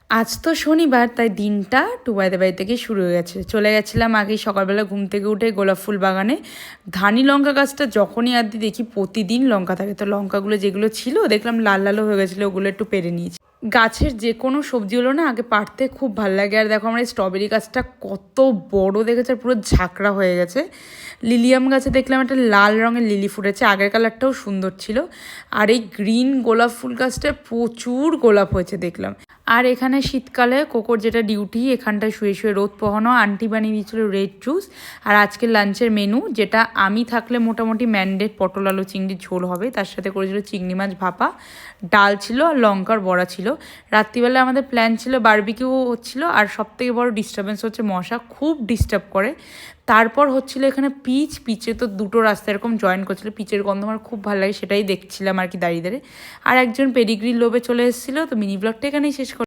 আজ তো শনিবার, তাই দিনটা টুবাইদের বাড়ি থেকে শুরু হয়ে গেছে। চলে গেছিলাম আগেই সকালবেলা ঘুম থেকে উঠে গোলাপ ফুল বাগানে। ধানি লঙ্কা গাছটা যখনই আদি দেখি প্রতিদিন লঙ্কা থাকে, তো লঙ্কাগুলো যেগুলো ছিল দেখলাম লাল লালও হয়ে গেছিলো, ওগুলো একটু পেরে নিয়েছি। গাছের যে কোনো সবজিগুলো না আগে পাড়তে খুব ভালো লাগে। আর দেখো আমার এই স্ট্রবেরি গাছটা কত বড় দেখেছে, পুরো ঝাঁকড়া হয়ে গেছে। লিলিয়াম গাছে দেখলাম একটা লাল রঙের লিলি ফুটেছে, আগের কালারটাও সুন্দর ছিল। আর এই গ্রিন গোলাপ ফুল গাছটায় প্রচুর গোলাপ হয়েছে দেখলাম। আর এখানে শীতকালে কোকোর যেটা ডিউটি, এখানটায় শুয়ে শুয়ে রোদ পোহানো, আন্টি বানিয়ে দিয়েছিল রেড জুস। আর আজকের লাঞ্চের মেনু, যেটা আমি থাকলে মোটামুটি ম্যান্ডেট পটল আলু চিংড়ির ঝোল হবে, তার সাথে করেছিল চিংড়ি মাছ ভাপা, ডাল ছিল আর লঙ্কার বড়া ছিল। রাত্রিবেলা আমাদের প্ল্যান ছিল বারবিকিউ হচ্ছিলো। আর সবথেকে বড় ডিস্টার্বেন্স হচ্ছে মশা খুব ডিস্টার্ব করে। তারপর হচ্ছিল এখানে পিচে তো দুটো রাস্তা এরকম জয়েন করছিল, পিচের গন্ধ আমার খুব ভালো লাগে, সেটাই দেখছিলাম আর কি দাঁড়িয়ে দাঁড়িয়ে। আর একজন পেডিগ্রির লোভে চলে এসেছিলো। তো মিনি ব্লগটা এখানেই শেষ